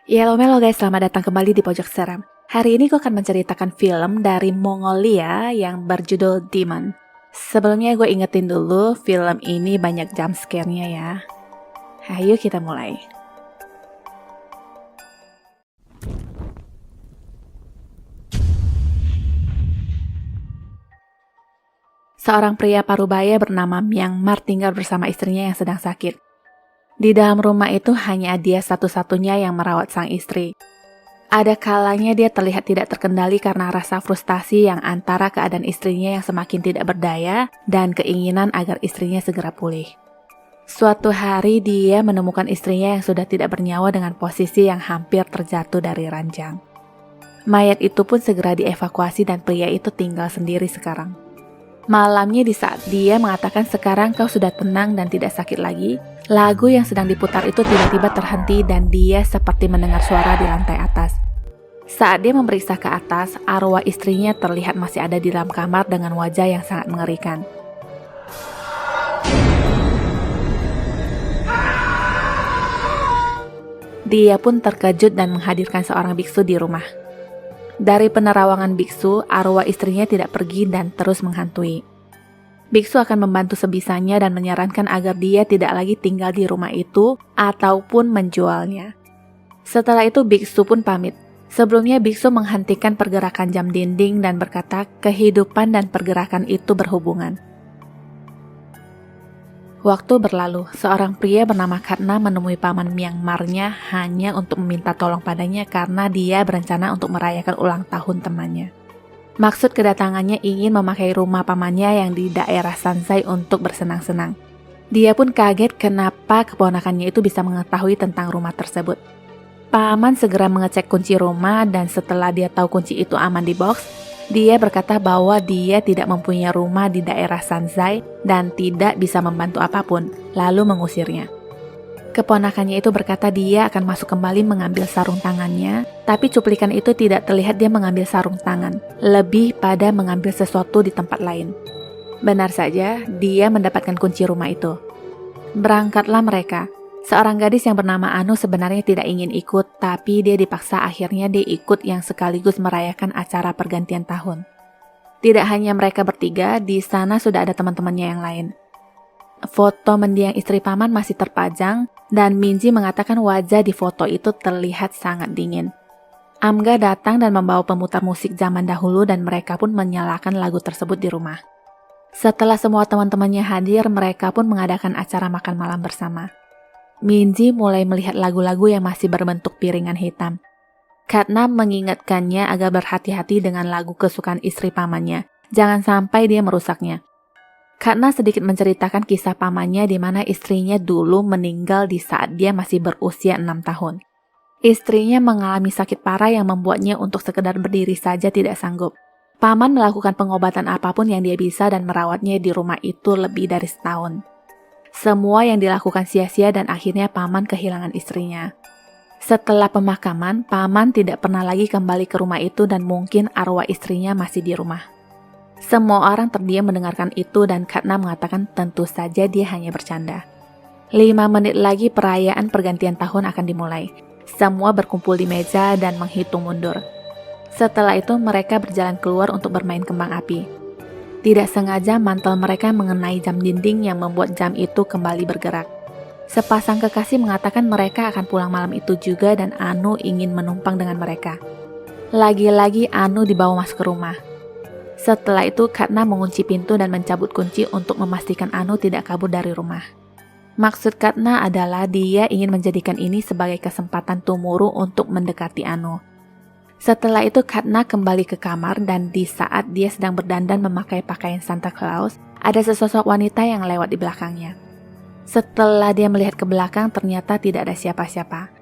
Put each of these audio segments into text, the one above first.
Yellow Melo guys, selamat datang kembali di Pojok Seram. Hari ini gue akan menceritakan film dari Mongolia yang berjudul Demon. Sebelumnya gue ingetin dulu, film ini banyak jump scare-nya ya. Ayo kita mulai. Seorang pria parubaya bernama Myanmar tinggal bersama istrinya yang sedang sakit. Di dalam rumah itu hanya dia satu-satunya yang merawat sang istri. Ada kalanya dia terlihat tidak terkendali karena rasa frustasi yang antara keadaan istrinya yang semakin tidak berdaya dan keinginan agar istrinya segera pulih. Suatu hari dia menemukan istrinya yang sudah tidak bernyawa dengan posisi yang hampir terjatuh dari ranjang. Mayat itu pun segera dievakuasi dan pria itu tinggal sendiri sekarang. Malamnya di saat dia mengatakan sekarang kau sudah tenang dan tidak sakit lagi, lagu yang sedang diputar itu tiba-tiba terhenti dan dia seperti mendengar suara di lantai atas. Saat dia memeriksa ke atas, arwah istrinya terlihat masih ada di dalam kamar dengan wajah yang sangat mengerikan. Dia pun terkejut dan menghadirkan seorang biksu di rumah. Dari penerawangan biksu, arwah istrinya tidak pergi dan terus menghantui. Biksu akan membantu sebisanya dan menyarankan agar dia tidak lagi tinggal di rumah itu ataupun menjualnya. Setelah itu biksu pun pamit. Sebelumnya biksu menghentikan pergerakan jam dinding dan berkata kehidupan dan pergerakan itu berhubungan. Waktu berlalu, seorang pria bernama Katna menemui paman Myanmarnya hanya untuk meminta tolong padanya karena dia berencana untuk merayakan ulang tahun temannya. Maksud kedatangannya ingin memakai rumah pamannya yang di daerah Sansai untuk bersenang-senang. Dia pun kaget kenapa keponakannya itu bisa mengetahui tentang rumah tersebut. Paman segera mengecek kunci rumah dan setelah dia tahu kunci itu aman di box, dia berkata bahwa dia tidak mempunyai rumah di daerah Sansai dan tidak bisa membantu apapun, lalu mengusirnya. Keponakannya itu berkata dia akan masuk kembali mengambil sarung tangannya, tapi cuplikan itu tidak terlihat dia mengambil sarung tangan, lebih pada mengambil sesuatu di tempat lain. Benar saja, dia mendapatkan kunci rumah itu. Berangkatlah mereka. Seorang gadis yang bernama Anu sebenarnya tidak ingin ikut, tapi dia dipaksa akhirnya dia ikut yang sekaligus merayakan acara pergantian tahun. Tidak hanya mereka bertiga, di sana sudah ada teman-temannya yang lain. Foto mendiang istri paman masih terpajang, dan Minji mengatakan wajah di foto itu terlihat sangat dingin. Amga datang dan membawa pemutar musik zaman dahulu dan mereka pun menyalakan lagu tersebut di rumah. Setelah semua teman-temannya hadir, mereka pun mengadakan acara makan malam bersama. Minji mulai melihat lagu-lagu yang masih berbentuk piringan hitam. Katna mengingatkannya agar berhati-hati dengan lagu kesukaan istri pamannya. Jangan sampai dia merusaknya. Katna sedikit menceritakan kisah pamannya di mana istrinya dulu meninggal di saat dia masih berusia 6 tahun. Istrinya mengalami sakit parah yang membuatnya untuk sekedar berdiri saja tidak sanggup. Paman melakukan pengobatan apapun yang dia bisa dan merawatnya di rumah itu lebih dari setahun. Semua yang dilakukan sia-sia dan akhirnya paman kehilangan istrinya. Setelah pemakaman, paman tidak pernah lagi kembali ke rumah itu dan mungkin arwah istrinya masih di rumah. Semua orang terdiam mendengarkan itu dan Katna mengatakan tentu saja dia hanya bercanda. 5 menit lagi perayaan pergantian tahun akan dimulai. Semua berkumpul di meja dan menghitung mundur. Setelah itu mereka berjalan keluar untuk bermain kembang api. Tidak sengaja mantel mereka mengenai jam dinding yang membuat jam itu kembali bergerak. Sepasang kekasih mengatakan mereka akan pulang malam itu juga dan Anu ingin menumpang dengan mereka. Lagi-lagi Anu dibawa masuk ke rumah. Setelah itu Katna mengunci pintu dan mencabut kunci untuk memastikan Anu tidak kabur dari rumah. Maksud Katna adalah dia ingin menjadikan ini sebagai kesempatan Tumuru untuk mendekati Anu. Setelah itu Katna kembali ke kamar dan di saat dia sedang berdandan memakai pakaian Santa Claus, ada sesosok wanita yang lewat di belakangnya. Setelah dia melihat ke belakang ternyata tidak ada siapa-siapa.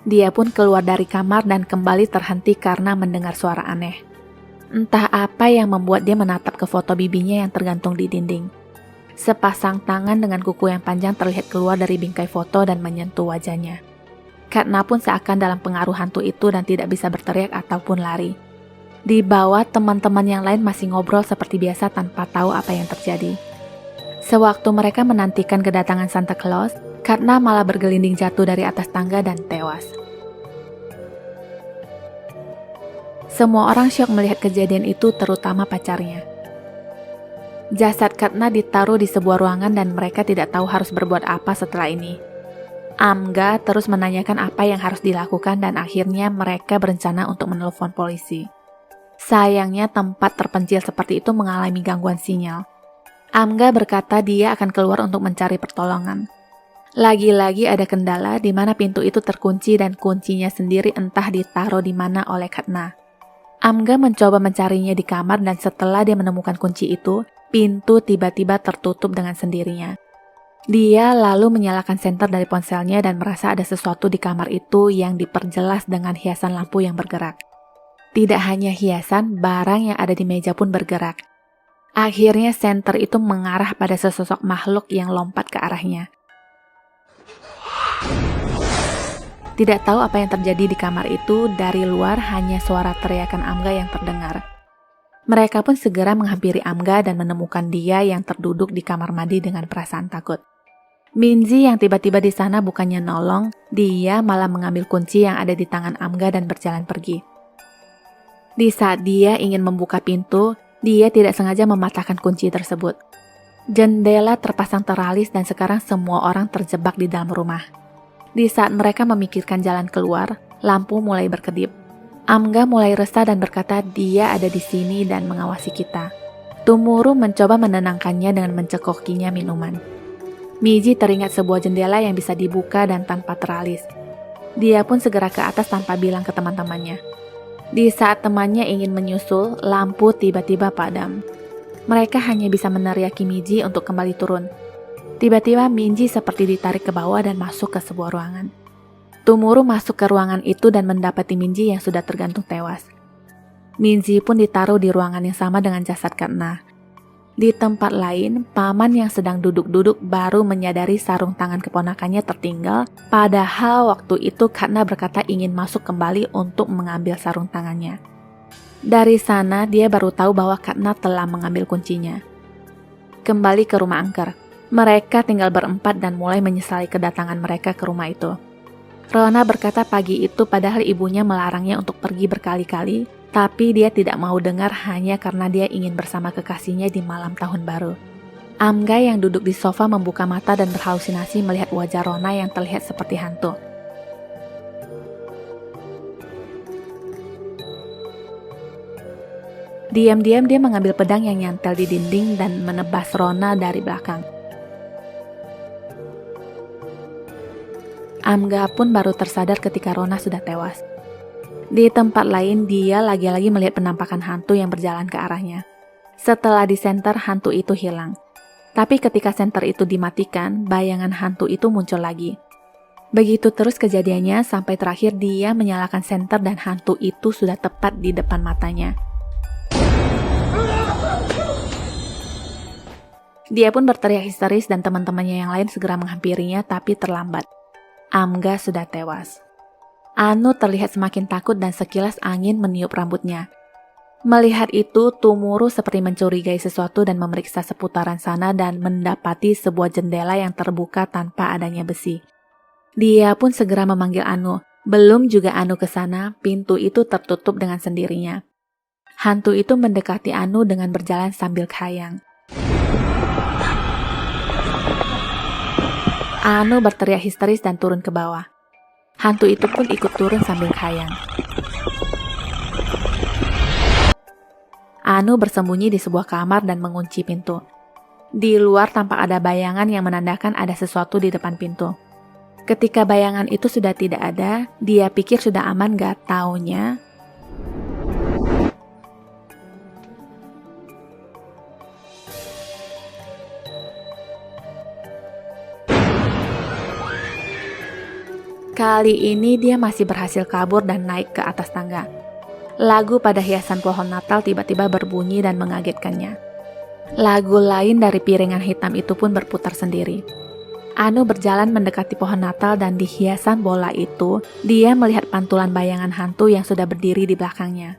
Dia pun keluar dari kamar dan kembali terhenti karena mendengar suara aneh. Entah apa yang membuat dia menatap ke foto bibinya yang tergantung di dinding. Sepasang tangan dengan kuku yang panjang terlihat keluar dari bingkai foto dan menyentuh wajahnya. Katna pun seakan dalam pengaruh hantu itu dan tidak bisa berteriak ataupun lari. Di bawah teman-teman yang lain masih ngobrol seperti biasa tanpa tahu apa yang terjadi. Sewaktu mereka menantikan kedatangan Santa Claus, Katna malah bergelinding jatuh dari atas tangga dan tewas. Semua orang syok melihat kejadian itu, terutama pacarnya. Jasad Katna ditaruh di sebuah ruangan dan mereka tidak tahu harus berbuat apa setelah ini. Amga terus menanyakan apa yang harus dilakukan dan akhirnya mereka berencana untuk menelpon polisi. Sayangnya tempat terpencil seperti itu mengalami gangguan sinyal. Amga berkata dia akan keluar untuk mencari pertolongan. Lagi-lagi ada kendala di mana pintu itu terkunci dan kuncinya sendiri entah ditaruh di mana oleh Katna. Amga mencoba mencarinya di kamar dan setelah dia menemukan kunci itu, pintu tiba-tiba tertutup dengan sendirinya. Dia lalu menyalakan senter dari ponselnya dan merasa ada sesuatu di kamar itu yang diperjelas dengan hiasan lampu yang bergerak. Tidak hanya hiasan, barang yang ada di meja pun bergerak. Akhirnya senter itu mengarah pada sesosok makhluk yang lompat ke arahnya. Tidak tahu apa yang terjadi di kamar itu, dari luar hanya suara teriakan Amga yang terdengar. Mereka pun segera menghampiri Amga dan menemukan dia yang terduduk di kamar mandi dengan perasaan takut. Minji yang tiba-tiba di sana bukannya nolong, dia malah mengambil kunci yang ada di tangan Amga dan berjalan pergi. Di saat dia ingin membuka pintu, dia tidak sengaja mematahkan kunci tersebut. Jendela terpasang teralis dan sekarang semua orang terjebak di dalam rumah. Di saat mereka memikirkan jalan keluar, lampu mulai berkedip. Amga mulai resah dan berkata dia ada di sini dan mengawasi kita. Tumuru mencoba menenangkannya dengan mencekokinya minuman. Miji teringat sebuah jendela yang bisa dibuka dan tanpa teralis. Dia pun segera ke atas tanpa bilang ke teman-temannya. Di saat temannya ingin menyusul, lampu tiba-tiba padam. Mereka hanya bisa meneriaki Miji untuk kembali turun. Tiba-tiba Minji seperti ditarik ke bawah dan masuk ke sebuah ruangan. Tumuru masuk ke ruangan itu dan mendapati Minji yang sudah tergantung tewas. Minji pun ditaruh di ruangan yang sama dengan jasad Katna. Di tempat lain, paman yang sedang duduk-duduk baru menyadari sarung tangan keponakannya tertinggal, padahal waktu itu Katna berkata ingin masuk kembali untuk mengambil sarung tangannya. Dari sana dia baru tahu bahwa Katna telah mengambil kuncinya. Kembali ke rumah angker. Mereka tinggal berempat dan mulai menyesali kedatangan mereka ke rumah itu. Rona berkata pagi itu padahal ibunya melarangnya untuk pergi berkali-kali, tapi dia tidak mau dengar hanya karena dia ingin bersama kekasihnya di malam tahun baru. Amga yang duduk di sofa membuka mata dan berhalusinasi melihat wajah Rona yang terlihat seperti hantu. Diam-diam dia mengambil pedang yang nyantel di dinding dan menebas Rona dari belakang. Amga pun baru tersadar ketika Rona sudah tewas. Di tempat lain, dia lagi-lagi melihat penampakan hantu yang berjalan ke arahnya. Setelah disenter, hantu itu hilang. Tapi ketika senter itu dimatikan, bayangan hantu itu muncul lagi. Begitu terus kejadiannya sampai terakhir dia menyalakan senter dan hantu itu sudah tepat di depan matanya. Dia pun berteriak histeris dan teman-temannya yang lain segera menghampirinya tapi terlambat. Amga sudah tewas. Anu terlihat semakin takut dan sekilas angin meniup rambutnya. Melihat itu, Tumuru seperti mencurigai sesuatu dan memeriksa seputaran sana dan mendapati sebuah jendela yang terbuka tanpa adanya besi. Dia pun segera memanggil Anu. Belum juga Anu ke sana, pintu itu tertutup dengan sendirinya. Hantu itu mendekati Anu dengan berjalan sambil khayang. Anu berteriak histeris dan turun ke bawah. Hantu itu pun ikut turun sambil khayang. Anu bersembunyi di sebuah kamar dan mengunci pintu. Di luar tampak ada bayangan yang menandakan ada sesuatu di depan pintu. Ketika bayangan itu sudah tidak ada, dia pikir sudah aman, gak taunya kali ini dia masih berhasil kabur dan naik ke atas tangga. Lagu pada hiasan pohon Natal tiba-tiba berbunyi dan mengagetkannya. Lagu lain dari piringan hitam itu pun berputar sendiri. Anu berjalan mendekati pohon Natal dan di hiasan bola itu, dia melihat pantulan bayangan hantu yang sudah berdiri di belakangnya.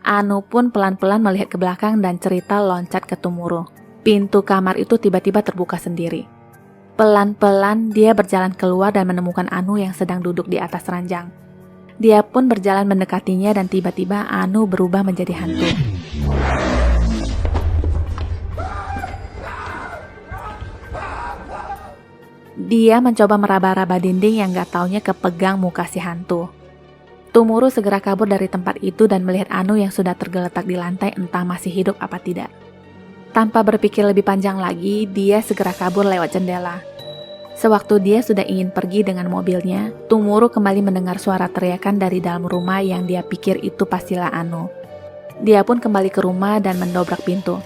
Anu pun pelan-pelan melihat ke belakang dan cerita loncat ke Tumuru. Pintu kamar itu tiba-tiba terbuka sendiri. Pelan-pelan dia berjalan keluar dan menemukan Anu yang sedang duduk di atas ranjang. Dia pun berjalan mendekatinya dan tiba-tiba Anu berubah menjadi hantu. Dia mencoba meraba-raba dinding yang gak taunya kepegang muka si hantu. Tumuru segera kabur dari tempat itu dan melihat Anu yang sudah tergeletak di lantai entah masih hidup apa tidak. Tanpa berpikir lebih panjang lagi, dia segera kabur lewat jendela. Sewaktu dia sudah ingin pergi dengan mobilnya, Tumuru kembali mendengar suara teriakan dari dalam rumah yang dia pikir itu pastilah Anu. Dia pun kembali ke rumah dan mendobrak pintu.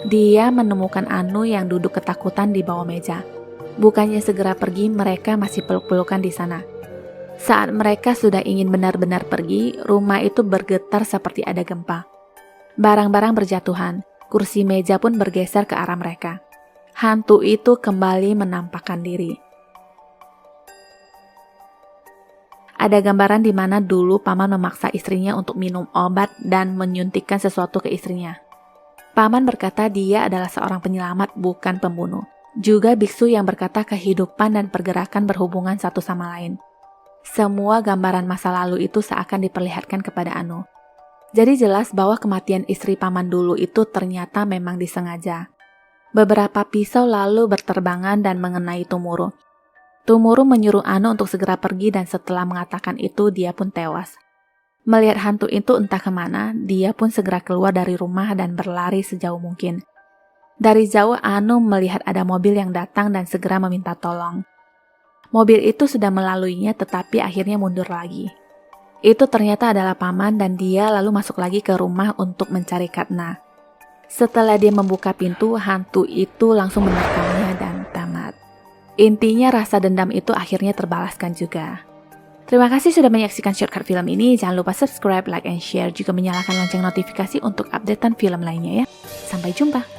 Dia menemukan Anu yang duduk ketakutan di bawah meja. Bukannya segera pergi, mereka masih peluk-pelukan di sana. Saat mereka sudah ingin benar-benar pergi, rumah itu bergetar seperti ada gempa. Barang-barang berjatuhan, kursi meja pun bergeser ke arah mereka. Hantu itu kembali menampakkan diri. Ada gambaran di mana dulu paman memaksa istrinya untuk minum obat dan menyuntikkan sesuatu ke istrinya. Paman berkata dia adalah seorang penyelamat, bukan pembunuh. Juga biksu yang berkata kehidupan dan pergerakan berhubungan satu sama lain. Semua gambaran masa lalu itu seakan diperlihatkan kepada Anu. Jadi jelas bahwa kematian istri paman dulu itu ternyata memang disengaja. Beberapa pisau lalu berterbangan dan mengenai Tumuru. Tumuru menyuruh Anu untuk segera pergi dan setelah mengatakan itu dia pun tewas. Melihat hantu itu entah kemana, dia pun segera keluar dari rumah dan berlari sejauh mungkin. Dari jauh Anu melihat ada mobil yang datang dan segera meminta tolong. Mobil itu sudah melaluinya tetapi akhirnya mundur lagi. Itu ternyata adalah paman dan dia lalu masuk lagi ke rumah untuk mencari Katna. Setelah dia membuka pintu, hantu itu langsung menerkamnya dan tamat. Intinya rasa dendam itu akhirnya terbalaskan juga. Terima kasih sudah menyaksikan shortcut film ini. Jangan lupa subscribe, like, and share. Juga menyalakan lonceng notifikasi untuk updatean film lainnya ya. Sampai jumpa.